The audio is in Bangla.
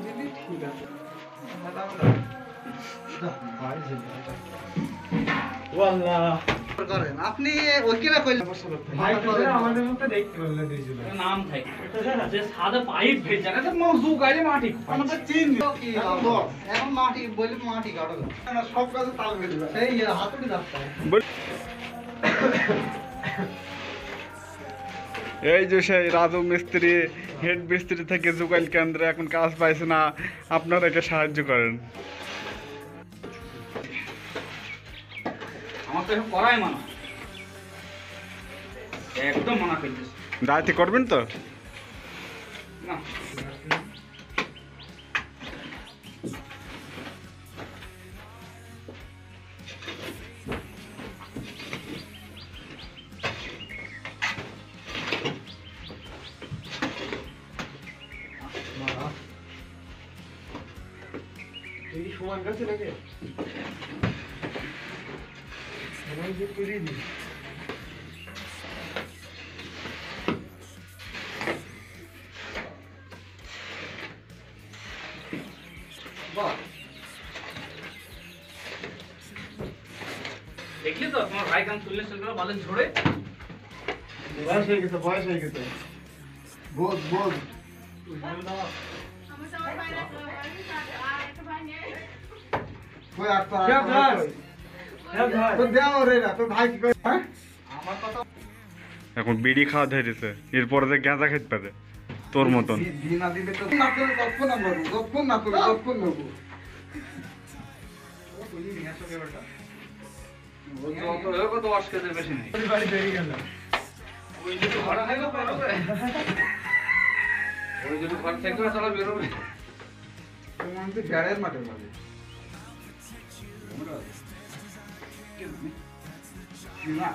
দিলি ঠিক আছে। করেন আপনি ওই কিনা কইলেন আমাদের মতো দেখতে পারলে দুইজন নাম থাকে যে সাদা পাইপ ভেজা না মজু গাড়ি মাটি আমাদের চিন কি এখন মাটি বলি মাটি কাটল না সব কাজে তাল বেরিয়ে যায় সেই হাতুড়ি যাচ্ছে এই যে সেই রাজু মিস্ত্রি হেড মিস্ত্রি থেকে জুগাইল কেন্দ্রে এখন কাজ পাইছে না, আপনারা একে সাহায্য করেন। আমার তো এখন করাই মানা, একদম মানা করতেছে রাতে করবেন তো? না। এই সমান কাছে নাকি সমান যে করে দিই দেখলি তো তোমার ভাই কাম তুললে চলবে বালের ঝরে বয়স হয়ে গেছে বোধ কই আসতো তো দেও রে না তোর ভাই কি কই হ্যাঁ আমার কথা এখন বিড়ি খাওয়া ধরেছে, এরপরে যে গাঁজা খেতে পারে তোর মতন। দিনা দিলে তো না তোর কখন না বলবো কখন না তোর কখন নেবো ও তুই নিয়ে আসো বেটা ও তো কত 10 কেজি বেশি নেই বাড়ি বেরিয়ে গেল ওই যদি ঘর থেকে বেরোবে ওই যদি ঘর থেকে চলা বেরোবে তোমার তো গ্যারেজ মাঠে মাঝে না